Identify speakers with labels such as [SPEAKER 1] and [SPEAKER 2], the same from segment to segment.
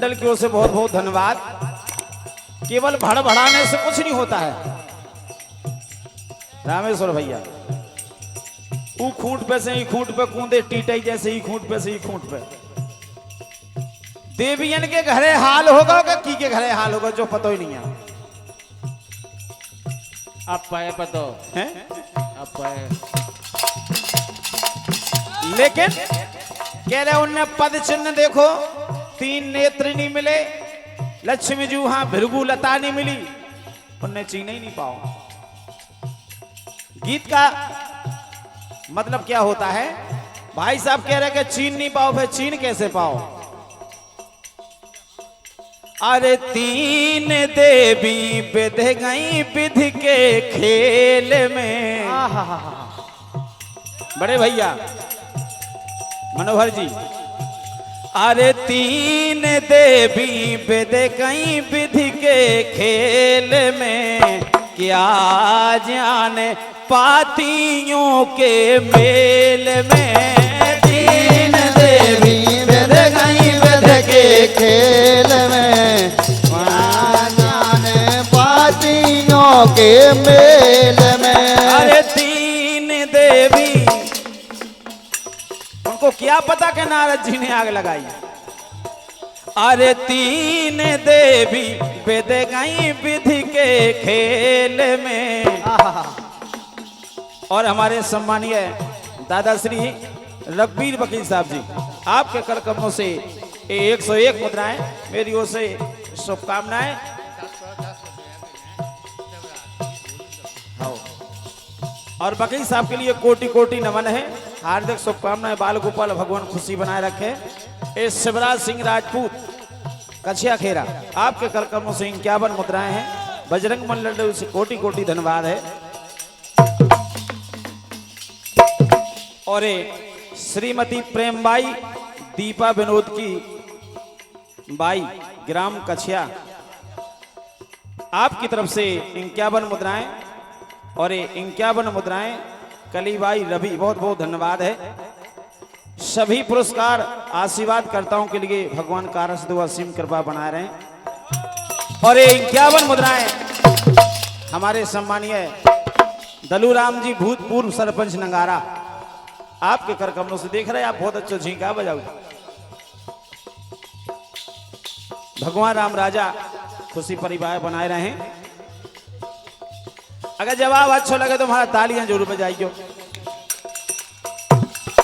[SPEAKER 1] मंडल की ओर से बहुत बहुत धन्यवाद। केवल भड़बड़ाने से कुछ नहीं होता है रामेश्वर भैया। ऊ खूंट पे से ही खूंट पे कूदे टीटई जैसे ही खूंट पे से ही खूंट पे। देवियन के घरे हाल होगा कि के घरे हाल होगा जो पता ही नहीं है।
[SPEAKER 2] अब पाए पतो
[SPEAKER 1] है
[SPEAKER 2] अब पाए।
[SPEAKER 1] लेकिन कह रहे उनने पद चिन्ह देखो, 3 नेत्र नहीं मिले, लक्ष्मी जी वहां भृगु लता नहीं मिली, उनने चीन ही नहीं पाओ। गीत का मतलब क्या होता है? भाई साहब कह रहे कि चीन नहीं पाओ, फिर चीन कैसे पाओ? अरे 3 देवी विध गई विध के खेल में। बड़े भैया मनोहर जी, अरे 3 देवी विध गई विध के खेल में, क्या जाने पातियों के मेल में।
[SPEAKER 3] 3 देवी विध गई विध के खेल में, क्या जाने पातियों के मेल में।
[SPEAKER 1] अरे 3 देवी, उनको क्या पता कि नारद जी ने आग लगाई। अरे 3 देवी विध गई विधि के खेल में। और हमारे सम्मानीय दादा श्री रघुवीर वकील साहब जी, आपके कर कमलों से 101 मुद्राएं मेरी ओर से शुभकामनाएं। और वकील साहब के लिए कोटि कोटि नमन है, हार्दिक शुभकामनाएं। बाल गोपाल भगवान खुशी बनाए रखे। ए शिवराज सिंह राजपूत कछिया खेरा, आपके कर कमलों से 51 मुद्राएं हैं। बजरंग मंडल से कोटि कोटि धन्यवाद है। और श्रीमती प्रेमबाई दीपा विनोद की बाई ग्राम कछिया, आपकी तरफ से 51 मुद्राएं। और 51 मुद्राएं कलीबाई रवि, बहुत बहुत धन्यवाद है। सभी पुरस्कार आशीर्वाद कर्ताओं के लिए भगवान कारस दो असीम कृपा बनाए रहे। और 51 मुद्राएं हमारे सम्मानीय दलूराम जी भूतपूर्व सरपंच नंगारा, आपके कर कमलों से देख रहे हैं। आप बहुत अच्छा झींका बजाओ। भगवान राम राजा खुशी परिवार बनाए रहे। अगर जवाब अच्छा लगे तो हमारा तालियां जरूर बजाइयो।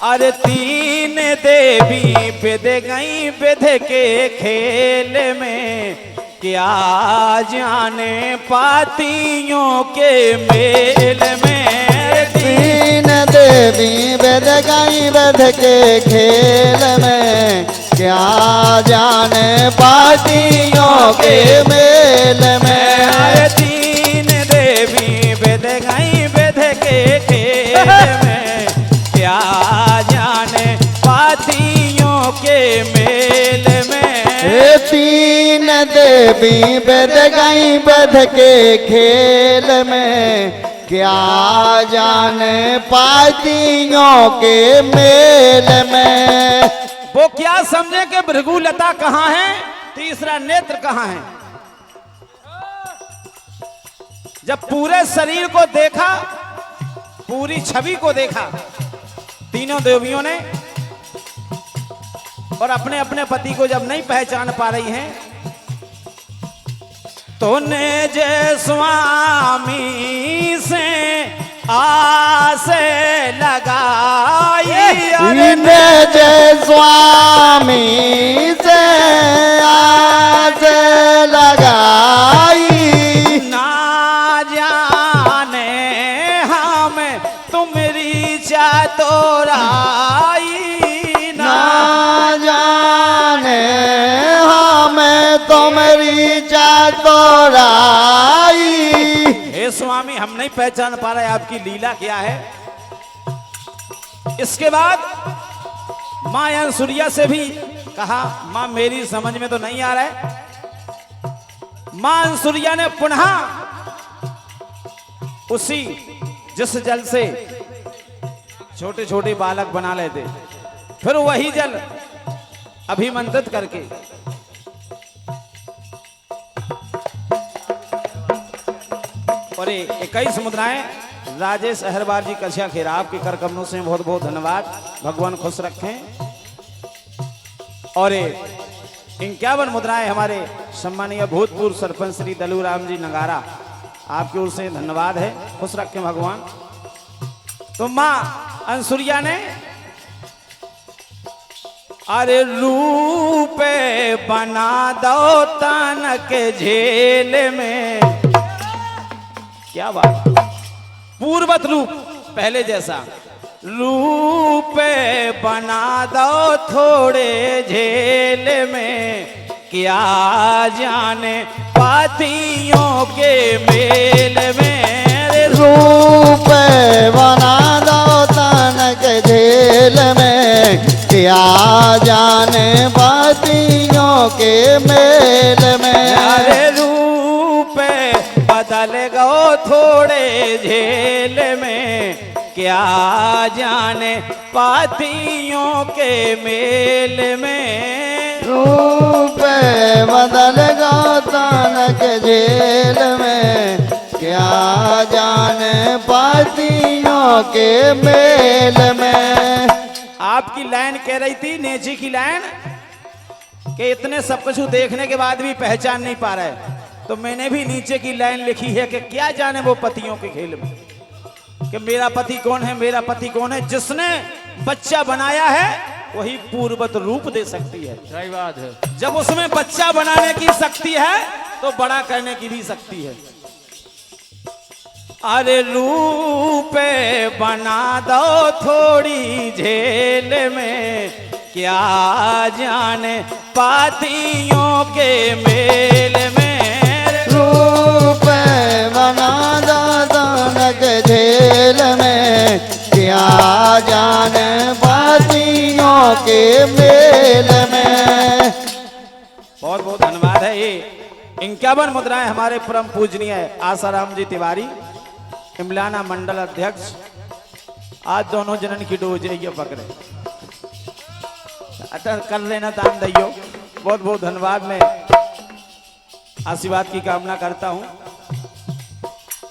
[SPEAKER 1] अरे 3 देवी विध गई विध के खेल में, क्या जाने पातियों के मेल में।
[SPEAKER 3] 3 देवी विध गई विध के खेल में, क्या जाने पातियों के मेल में।
[SPEAKER 1] 3 देवी विध गई विध के खेल में, क्या जाने पातियों के मेल में।
[SPEAKER 3] 3 देवी विध गई विध के खेल में, क्या जाने पातियों के मेल में।
[SPEAKER 1] वो क्या समझे कि भृगु लता कहाँ है, तीसरा नेत्र कहाँ है। जब पूरे शरीर को देखा, पूरी छवि को देखा तीनों देवियों ने, और अपने अपने पति को जब नहीं पहचान पा रही हैं, तो ने जय स्वामी से आस लगाई।
[SPEAKER 3] ने जय स्वामी से आस लगाई।
[SPEAKER 1] ना जाने हम तुमरी चातुराई।
[SPEAKER 3] ना जाने हमें तुमरी चातुराई।
[SPEAKER 1] हे स्वामी, हम नहीं पहचान पा रहे आपकी लीला क्या है। इसके बाद मां अंसुरिया से भी कहा, मां मेरी समझ में तो नहीं आ रहा है। मां अंसुरिया ने पुनः उसी जिस जल से छोटे छोटे बालक बना लेते, फिर वही जल अभिमंत्रित करके और 21 मुद्राएं राजेश अहरवार जी कछिया खेरा, आपके कर कमलों से बहुत बहुत धन्यवाद, भगवान खुश रखें। और 51 मुद्राएं हमारे सम्मानीय भूतपूर्व सरपंच श्री दलूराम जी नगारा, आपकी ओर से धन्यवाद है, खुश रखें भगवान। तो माँ अंसुरिया ने अरे रूप बना दो तन के झेल में, क्या बात, पूर्वत रूप पहले जैसा रूप बना दो थोड़े झेल में, क्या जाने पातियों के मेल में।
[SPEAKER 3] रूप बना दो तन के झेल में, क्या जाने पातियों के मेल में।
[SPEAKER 1] अरे रूप बदल गो थोड़े झेल में, क्या जाने पातियों के मेल में।
[SPEAKER 3] रूप बदल गो तन के झेल में, क्या जाने पातियों के मेल में।
[SPEAKER 1] आपकी लाइन कह रही थी, नेजी की लाइन, कि इतने सब कुछ देखने के बाद भी पहचान नहीं पा रहा है, तो मैंने भी नीचे की लाइन लिखी है कि क्या जाने वो पतियों के खेल में, कि मेरा पति कौन है, मेरा पति कौन है। जिसने बच्चा बनाया है वही पूर्वत रूप दे सकती है।
[SPEAKER 2] सही बात है।
[SPEAKER 1] जब उसमें बच्चा बनाने की शक्ति है तो बड़ा करने की भी शक्ति है। अरे रूप बना दो थोड़ी झेल में, क्या जाने पातियों के मेल में।
[SPEAKER 3] रूप बना दो तन के झेल में, क्या जाने पातियों के मेल में।
[SPEAKER 1] बहुत बहुत धन्यवाद है। ये 51 मुद्राएं हमारे परम पूजनीय आसाराम जी तिवारी, इमलाना मंडल अध्यक्ष, आज दोनों जनन की डोज ये पकड़े, अच्छा कर लेना दान दैयो। बहुत बहुत धन्यवाद, मैं आशीर्वाद की कामना करता हूं।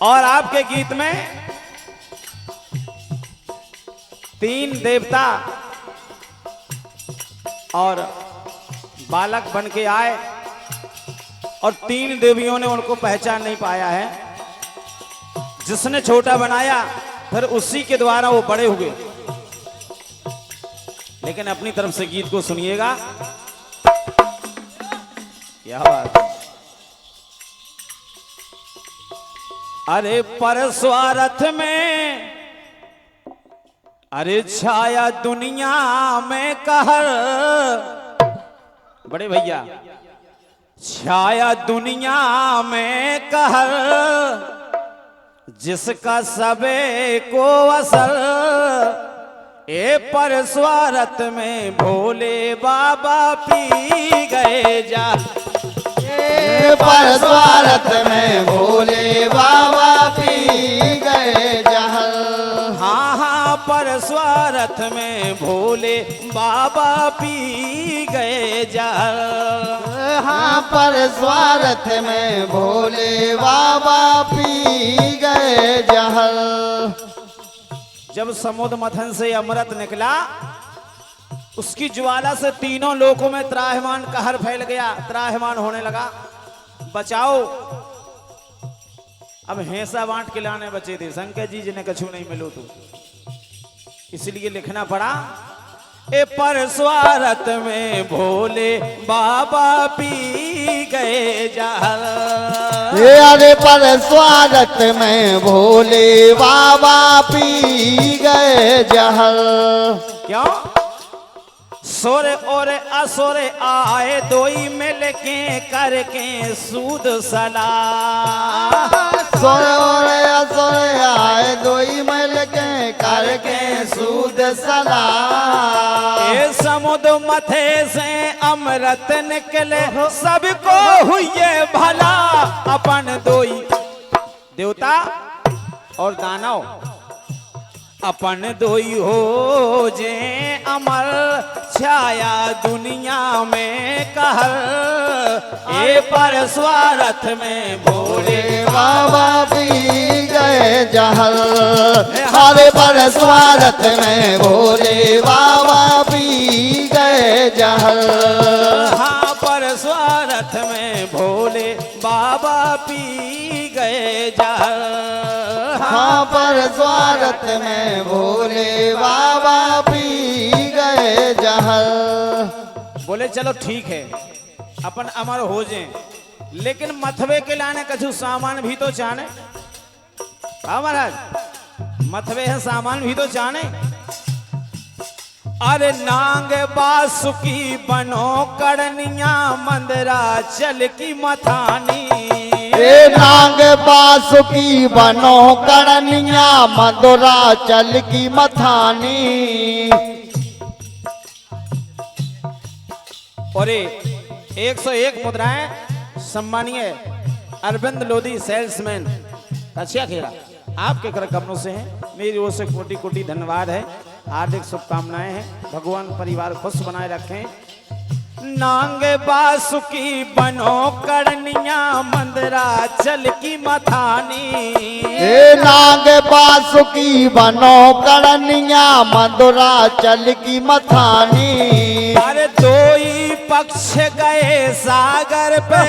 [SPEAKER 1] और आपके गीत में 3 देवता और बालक बन के आए और 3 देवियों ने उनको पहचान नहीं पाया है। जिसने छोटा बनाया फिर उसी के द्वारा वो बड़े हुए। लेकिन अपनी तरफ से गीत को सुनिएगा, क्या बात। अरे परस्वार्थ में अरे छाया दुनिया में कहर, बड़े भैया छाया दुनिया में कहर, जिसका सबे को असर, ए परस्वार्थ में भोले बाबा पी गए जा।
[SPEAKER 3] परस्वार्थ में भोले बाबा पी गए जहर।
[SPEAKER 1] हाँ हाँ परस्वार्थ में भोले बाबा पी गए जहर।
[SPEAKER 3] हाँ परस्वार्थ में भोले बाबा पी गए जहर।
[SPEAKER 1] जब समुद्र मथन से अमृत निकला, उसकी ज्वाला से तीनों लोकों में त्राहिमाम कहर फैल गया, त्राहिमाम होने लगा। बचाओ, अब हेसा बांट के लाने बचे थे, शंकर जी जिन्हें कछु नहीं मिलो तो इसलिए लिखना पड़ा, ए परस्वार्थ में भोले बाबा पी गए जहर।
[SPEAKER 3] अरे परस्वार्थ में भोले बाबा पी गए जहर।
[SPEAKER 1] क्यों? सोरे और असोरे आए दोई मिल के करके सूद सलाह।
[SPEAKER 3] सोरे और असोरे आए दोई मिल के करके सूद सलाह।
[SPEAKER 1] ये समुद्र मथे से अमृत निकले, सबको हुए भला। अपन दोई देवता और दानव अपन दोई हो जे अमर, छाया दुनिया में कहर। ए पर स्वार्थ में भोले
[SPEAKER 3] बाबा पी गए जहर, हरे पर स्वार्थ में भोले बाबा पी गए जहर।
[SPEAKER 1] हाँ पर स्वार्थ में भोले बाबा पी गए जहर।
[SPEAKER 3] हाँ पर स्वार्थ में भोले बाबा पी गए जहर।
[SPEAKER 1] बोले चलो ठीक है अपन अमर हो जाए, लेकिन मथवे के लाने कछु सामान भी तो चाहे। हाँ महाराज मथवे है सामान भी तो चाहे। अरे नांग बासुकी बनो करनिया मंदरा चल की मथानी।
[SPEAKER 3] ए नांग बासुकी बनो करनिया मधुरा चल की मथानी।
[SPEAKER 1] और 101 मुद्राएं सम्मानीय अरविंद लोधी सेल्समैन अच्छा खेला आपके कर कमरों से हैं। मेरी ओर से कोटि कोटि धन्यवाद है, हार्दिक शुभकामनाएं हैं। भगवान परिवार खुश बनाए रखें। नांग बासुकी बनो करनिया मंदरा चल की मथानी।
[SPEAKER 3] ए नांग बासुकी बनो करनिया मधुरा चल की मथानी।
[SPEAKER 1] अरे दो ही पक्ष गए सागर पे